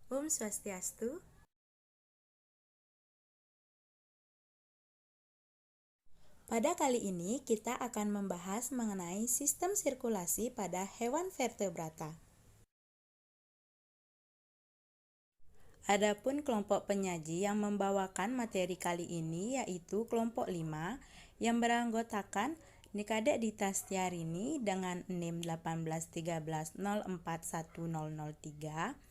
Om Swastiastu. Pada kali ini kita akan membahas mengenai sistem sirkulasi pada hewan vertebrata. Adapun kelompok penyaji yang membawakan materi kali ini yaitu kelompok 5 yang beranggotakan Nikade Dita Stiarini dengan NIM 181304103,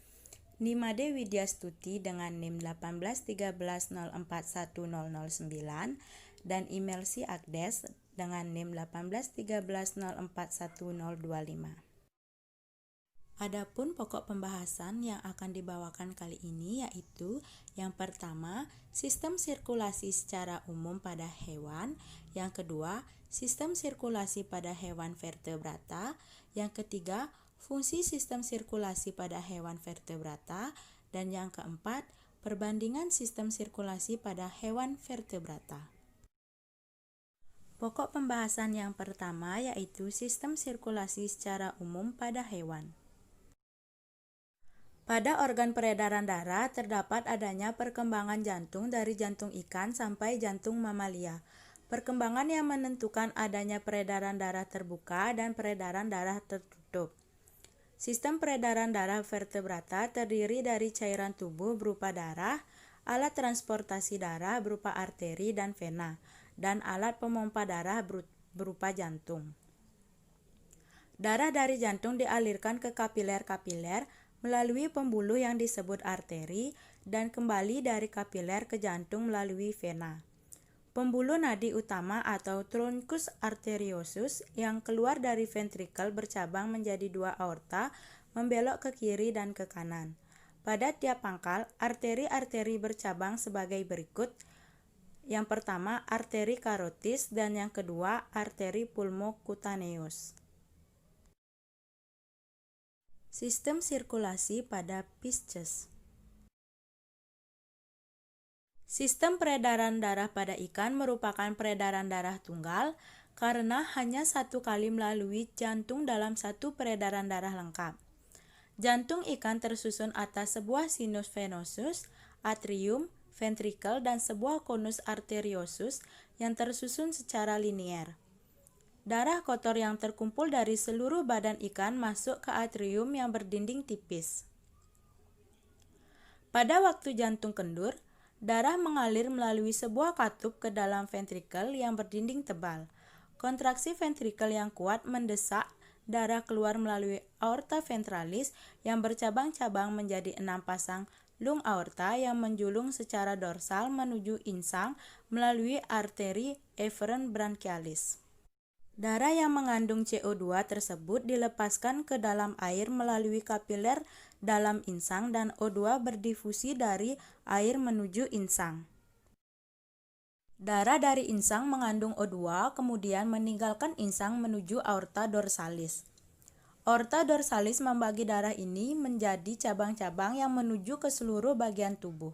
Nimade Widyastuti dengan NIM 181304109, dan Imelsi Agdes dengan NIM 181304125. Adapun pokok pembahasan yang akan dibawakan kali ini yaitu yang pertama, sistem sirkulasi secara umum pada hewan, yang kedua, sistem sirkulasi pada hewan vertebrata, yang ketiga, fungsi sistem sirkulasi pada hewan vertebrata, dan yang keempat, perbandingan sistem sirkulasi pada hewan vertebrata. Pokok pembahasan yang pertama yaitu sistem sirkulasi secara umum pada hewan. Pada organ peredaran darah terdapat adanya perkembangan jantung dari jantung ikan sampai jantung mamalia. Perkembangan yang menentukan adanya peredaran darah terbuka dan peredaran darah tertutup. Sistem peredaran darah vertebrata terdiri dari cairan tubuh berupa darah, alat transportasi darah berupa arteri dan vena, dan alat pemompa darah berupa jantung. Darah dari jantung dialirkan ke kapiler-kapiler melalui pembuluh yang disebut arteri dan kembali dari kapiler ke jantung melalui vena. Pembuluh nadi utama atau truncus arteriosus yang keluar dari ventrikel bercabang menjadi dua aorta membelok ke kiri dan ke kanan. Pada tiap pangkal, arteri-arteri bercabang sebagai berikut. Yang pertama, arteri karotis, dan yang kedua, arteri pulmocutaneous. Sistem sirkulasi pada Pisces. Sistem peredaran darah pada ikan merupakan peredaran darah tunggal karena hanya satu kali melalui jantung dalam satu peredaran darah lengkap. Jantung ikan tersusun atas sebuah sinus venosus, atrium, ventrikel, dan sebuah konus arteriosus yang tersusun secara linier. Darah kotor yang terkumpul dari seluruh badan ikan masuk ke atrium yang berdinding tipis. Pada waktu jantung kendur, darah mengalir melalui sebuah katup ke dalam ventrikel yang berdinding tebal. Kontraksi ventrikel yang kuat mendesak darah keluar melalui aorta ventralis yang bercabang-cabang menjadi 6 pasang lung aorta yang menjulung secara dorsal menuju insang melalui arteri efferent branchialis. Darah yang mengandung CO2 tersebut dilepaskan ke dalam air melalui kapiler dalam insang dan O2 berdifusi dari air menuju insang. Darah dari insang mengandung O2 kemudian meninggalkan insang menuju aorta dorsalis. Aorta dorsalis membagi darah ini menjadi cabang-cabang yang menuju ke seluruh bagian tubuh.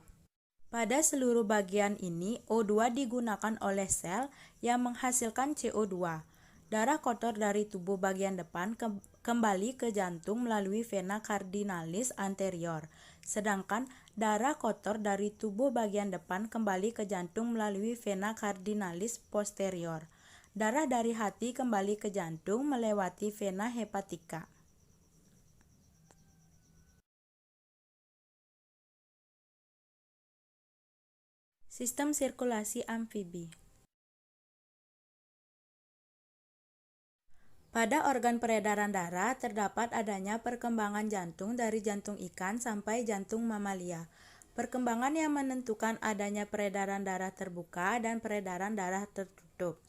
Pada seluruh bagian ini, O2 digunakan oleh sel yang menghasilkan CO2. Darah kotor dari tubuh bagian depan kembali ke jantung melalui vena cardinalis anterior, sedangkan darah kotor dari tubuh bagian depan kembali ke jantung melalui vena cardinalis posterior. Darah dari hati kembali ke jantung melewati vena hepatica. Sistem sirkulasi amfibi. Pada organ peredaran darah terdapat adanya perkembangan jantung dari jantung ikan sampai jantung mamalia. Perkembangan yang menentukan adanya peredaran darah terbuka dan peredaran darah tertutup.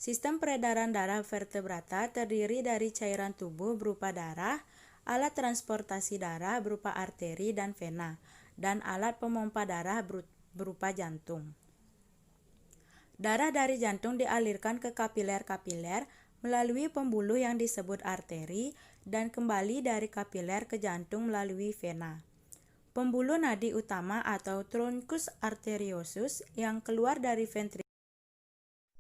Sistem peredaran darah vertebrata terdiri dari cairan tubuh berupa darah, alat transportasi darah berupa arteri dan vena, dan alat pemompa darah berupa jantung. Darah dari jantung dialirkan ke kapiler-kapiler melalui pembuluh yang disebut arteri dan kembali dari kapiler ke jantung melalui vena. Pembuluh nadi utama atau truncus arteriosus yang keluar dari ventrikel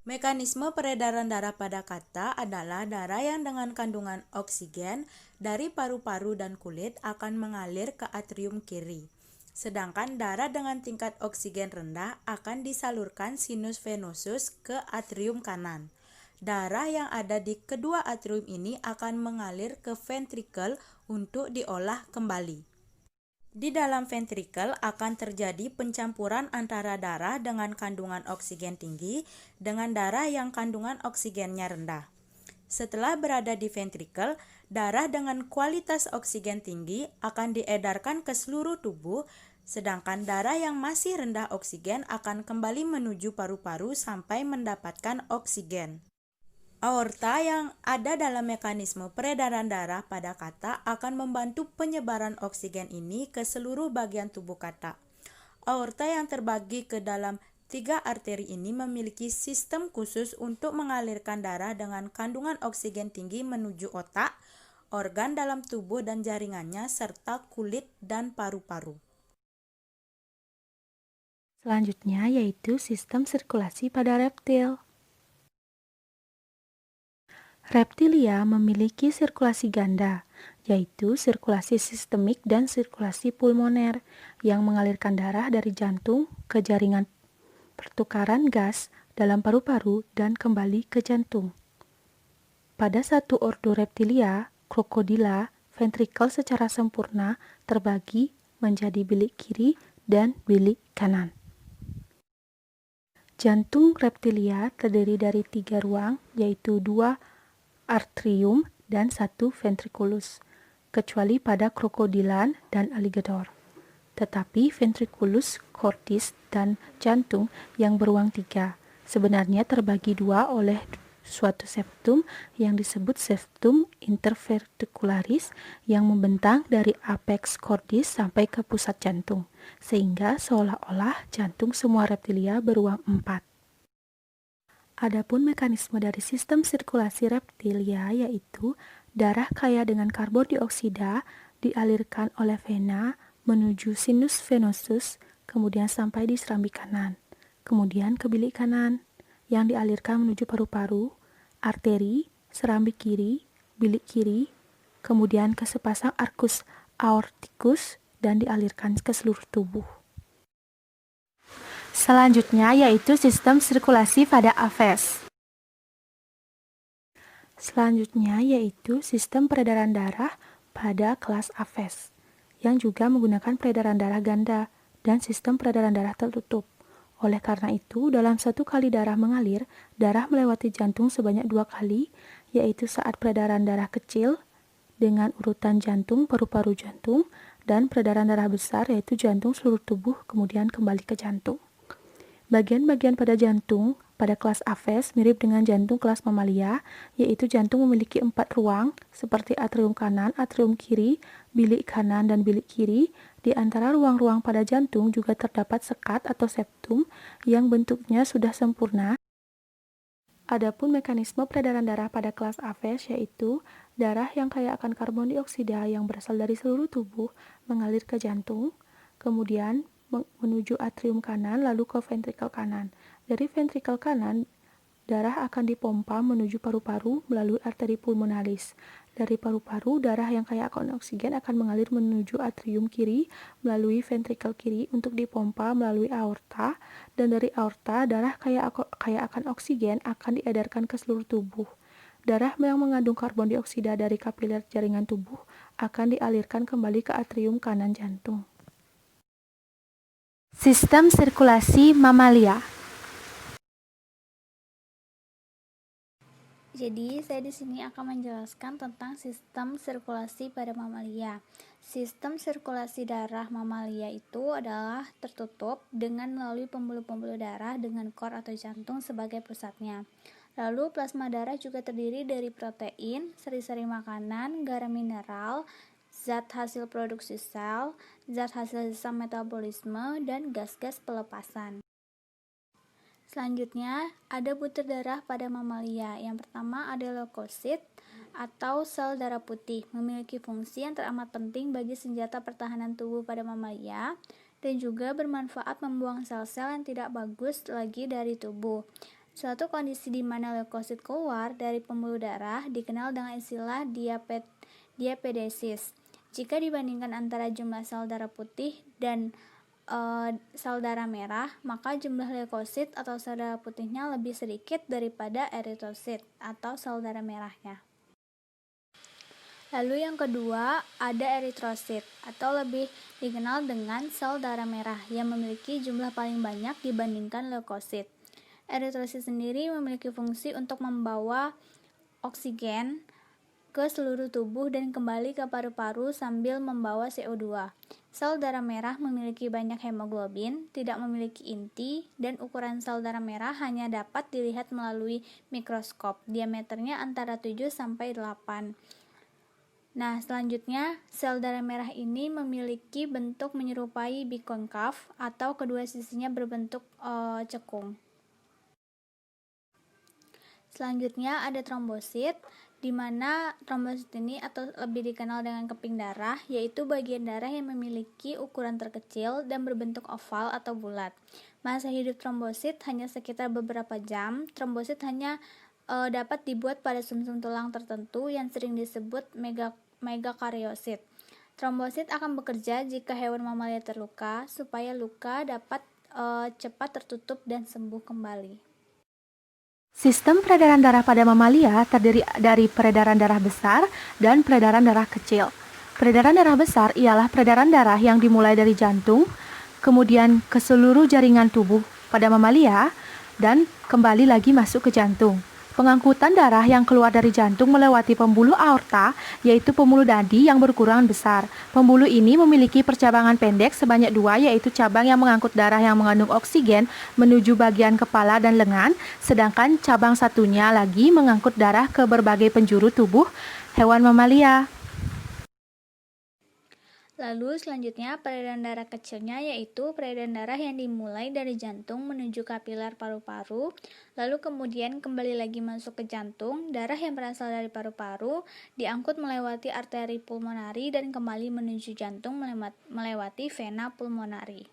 Mekanisme peredaran darah pada kata adalah darah yang dengan kandungan oksigen dari paru-paru dan kulit akan mengalir ke atrium kiri. Sedangkan darah dengan tingkat oksigen rendah akan disalurkan sinus venosus ke atrium kanan. Darah yang ada di kedua atrium ini akan mengalir ke ventrikel untuk diolah kembali. Di dalam ventrikel akan terjadi pencampuran antara darah dengan kandungan oksigen tinggi dengan darah yang kandungan oksigennya rendah. Setelah berada di ventrikel, darah dengan kualitas oksigen tinggi akan diedarkan ke seluruh tubuh, sedangkan darah yang masih rendah oksigen akan kembali menuju paru-paru sampai mendapatkan oksigen. Aorta yang ada dalam mekanisme peredaran darah pada kata akan membantu penyebaran oksigen ini ke seluruh bagian tubuh kata. Aorta yang terbagi ke dalam 3 arteri ini memiliki sistem khusus untuk mengalirkan darah dengan kandungan oksigen tinggi menuju otak, organ dalam tubuh dan jaringannya, serta kulit dan paru-paru. Selanjutnya yaitu sistem sirkulasi pada reptil. Reptilia memiliki sirkulasi ganda, yaitu sirkulasi sistemik dan sirkulasi pulmoner, yang mengalirkan darah dari jantung ke jaringan pertukaran gas dalam paru-paru dan kembali ke jantung. Pada satu ordo reptilia, krokodila, ventrikel secara sempurna terbagi menjadi bilik kiri dan bilik kanan. Jantung reptilia terdiri dari 3 ruang, yaitu 2 atrium dan 1 ventriculus, kecuali pada krokodilan dan aligator. Tetapi ventriculus, cordis, dan jantung yang beruang 3 sebenarnya terbagi 2 oleh suatu septum yang disebut septum interverticularis yang membentang dari apex cordis sampai ke pusat jantung, sehingga seolah-olah jantung semua reptilia beruang 4. Adapun mekanisme dari sistem sirkulasi reptilia yaitu darah kaya dengan karbon dioksida dialirkan oleh vena menuju sinus venosus, kemudian sampai di serambi kanan, kemudian ke bilik kanan yang dialirkan menuju paru-paru, arteri, serambi kiri, bilik kiri, kemudian ke sepasang arkus aorticus dan dialirkan ke seluruh tubuh. Selanjutnya yaitu sistem sirkulasi pada aves. Selanjutnya yaitu sistem peredaran darah pada kelas aves, yang juga menggunakan peredaran darah ganda dan sistem peredaran darah tertutup. Oleh karena itu, dalam 1 kali darah mengalir, darah melewati jantung sebanyak 2 kali, yaitu saat peredaran darah kecil dengan urutan jantung, paru-paru jantung, dan peredaran darah besar yaitu jantung seluruh tubuh kemudian kembali ke jantung. Bagian-bagian pada jantung pada kelas aves mirip dengan jantung kelas mamalia, yaitu jantung memiliki 4 ruang seperti atrium kanan, atrium kiri, bilik kanan, dan bilik kiri. Di antara ruang-ruang pada jantung juga terdapat sekat atau septum yang bentuknya sudah sempurna. Adapun mekanisme peredaran darah pada kelas aves yaitu darah yang kaya akan karbon dioksida yang berasal dari seluruh tubuh mengalir ke jantung, kemudian menuju atrium kanan lalu ke ventrikel kanan. Dari ventrikel kanan, darah akan dipompa menuju paru-paru melalui arteri pulmonalis. Dari paru-paru, darah yang kaya akan oksigen akan mengalir menuju atrium kiri melalui ventrikel kiri untuk dipompa melalui aorta, dan dari aorta, darah kaya akan oksigen akan diedarkan ke seluruh tubuh. Darah yang mengandung karbon dioksida dari kapiler jaringan tubuh akan dialirkan kembali ke atrium kanan jantung. Sistem sirkulasi mamalia. Jadi, saya di sini akan menjelaskan tentang sistem sirkulasi pada mamalia. Sistem sirkulasi darah mamalia itu adalah tertutup dengan melalui pembuluh-pembuluh darah dengan kor atau jantung sebagai pusatnya. Lalu plasma darah juga terdiri dari protein, seri-seri makanan, garam mineral, zat hasil produksi sel, zat hasil sisa metabolisme, dan gas-gas pelepasan. Selanjutnya, ada butir darah pada mamalia. Yang pertama ada leukosit atau sel darah putih, memiliki fungsi yang teramat penting bagi senjata pertahanan tubuh pada mamalia dan juga bermanfaat membuang sel-sel yang tidak bagus lagi dari tubuh. Suatu kondisi di mana leukosit keluar dari pembuluh darah dikenal dengan istilah diapedesis. Jika dibandingkan antara jumlah sel darah putih dan sel darah merah, maka jumlah leukosit atau sel darah putihnya lebih sedikit daripada eritrosit atau sel darah merahnya. Lalu yang kedua, ada eritrosit atau lebih dikenal dengan sel darah merah yang memiliki jumlah paling banyak dibandingkan leukosit. Eritrosit sendiri memiliki fungsi untuk membawa oksigen ke seluruh tubuh dan kembali ke paru-paru sambil membawa CO2. Sel darah merah memiliki banyak hemoglobin, tidak memiliki inti, dan ukuran sel darah merah hanya dapat dilihat melalui mikroskop. Diameternya antara 7 sampai 8. Nah, selanjutnya, sel darah merah ini memiliki bentuk menyerupai bikonkav atau kedua sisinya berbentuk cekung. Selanjutnya ada trombosit, di mana trombosit ini atau lebih dikenal dengan keping darah, yaitu bagian darah yang memiliki ukuran terkecil dan berbentuk oval atau bulat. Masa hidup trombosit hanya sekitar beberapa jam. Trombosit hanya dapat dibuat pada sumsum tulang tertentu yang sering disebut megakariosit. Trombosit akan bekerja jika hewan mamalia terluka, supaya luka dapat cepat tertutup dan sembuh kembali. Sistem peredaran darah pada mamalia terdiri dari peredaran darah besar dan peredaran darah kecil. Peredaran darah besar ialah peredaran darah yang dimulai dari jantung, kemudian ke seluruh jaringan tubuh pada mamalia, dan kembali lagi masuk ke jantung. Pengangkutan darah yang keluar dari jantung melewati pembuluh aorta, yaitu pembuluh nadi yang berukuran besar. Pembuluh ini memiliki percabangan pendek sebanyak 2, yaitu cabang yang mengangkut darah yang mengandung oksigen menuju bagian kepala dan lengan, sedangkan cabang satunya lagi mengangkut darah ke berbagai penjuru tubuh hewan mamalia. Lalu selanjutnya peredaran darah kecilnya yaitu peredaran darah yang dimulai dari jantung menuju kapiler paru-paru, lalu kemudian kembali lagi masuk ke jantung. Darah yang berasal dari paru-paru diangkut melewati arteri pulmonari dan kembali menuju jantung melewati vena pulmonari.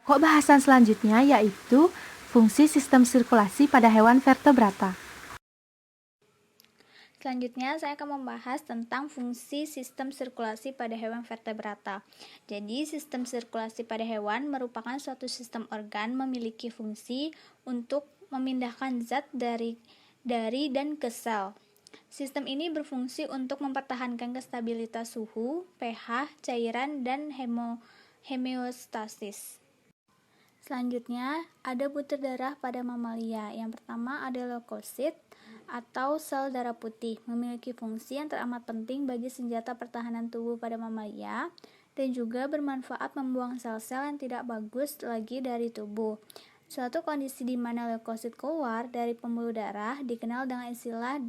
Pokok bahasan selanjutnya yaitu fungsi sistem sirkulasi pada hewan vertebrata. Selanjutnya, saya akan membahas tentang fungsi sistem sirkulasi pada hewan vertebrata. Jadi, sistem sirkulasi pada hewan merupakan suatu sistem organ memiliki fungsi untuk memindahkan zat dari dan ke sel. Sistem ini berfungsi untuk mempertahankan kestabilitas suhu, pH, cairan, dan homeostasis. Selanjutnya, ada butir darah pada mamalia. Yang pertama ada leukosit atau sel darah putih, memiliki fungsi yang teramat penting bagi senjata pertahanan tubuh pada mamalia dan juga bermanfaat membuang sel-sel yang tidak bagus lagi dari tubuh. Suatu kondisi di mana leukosit keluar dari pembuluh darah dikenal dengan istilah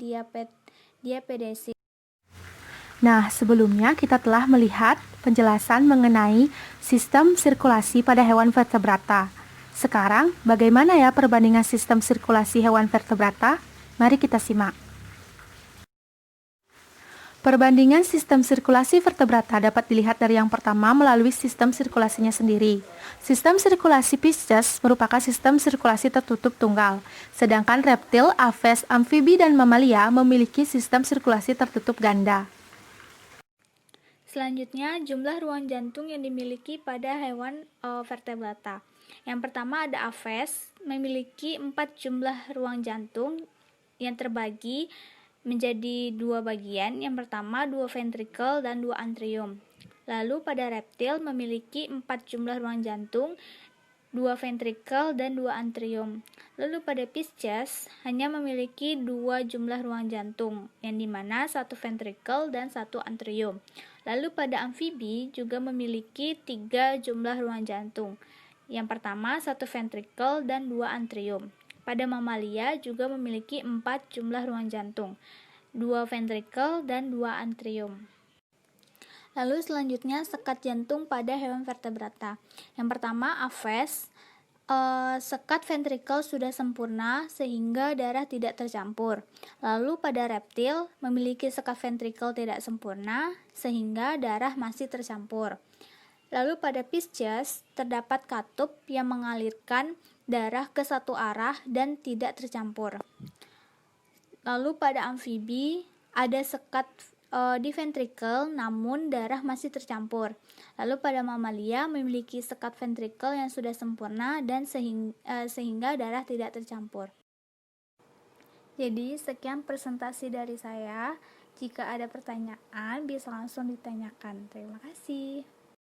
diapedesis. Nah, sebelumnya kita telah melihat penjelasan mengenai sistem sirkulasi pada hewan vertebrata. Sekarang, bagaimana ya perbandingan sistem sirkulasi hewan vertebrata? Mari kita simak. Perbandingan sistem sirkulasi vertebrata dapat dilihat dari yang pertama melalui sistem sirkulasinya sendiri. Sistem sirkulasi Pisces merupakan sistem sirkulasi tertutup tunggal, sedangkan reptil, aves, amfibi, dan mamalia memiliki sistem sirkulasi tertutup ganda. Selanjutnya, jumlah ruang jantung yang dimiliki pada hewan vertebrata. Yang pertama ada aves, memiliki 4 jumlah ruang jantung yang terbagi menjadi 2 bagian. Yang pertama 2 ventrikel dan 2 atrium. Lalu pada reptil memiliki 4 jumlah ruang jantung, 2 ventrikel dan 2 atrium. Lalu pada Pisces hanya memiliki 2 jumlah ruang jantung, yang dimana 1 ventrikel dan 1 atrium. Lalu pada amfibi juga memiliki 3 jumlah ruang jantung. Yang pertama 1 ventrikel dan 2 atrium. Pada mamalia juga memiliki 4 jumlah ruang jantung, 2 ventrikel dan 2 atrium. Lalu selanjutnya sekat jantung pada hewan vertebrata. Yang pertama aves, sekat ventrikel sudah sempurna sehingga darah tidak tercampur. Lalu pada reptil memiliki sekat ventrikel tidak sempurna sehingga darah masih tercampur. Lalu pada Pisces terdapat katup yang mengalirkan darah ke satu arah dan tidak tercampur. Lalu pada amfibi ada sekat di ventrikel namun darah masih tercampur. Lalu pada mamalia memiliki sekat ventrikel yang sudah sempurna dan sehingga darah tidak tercampur. Jadi sekian presentasi dari saya. Jika ada pertanyaan bisa langsung ditanyakan. Terima kasih.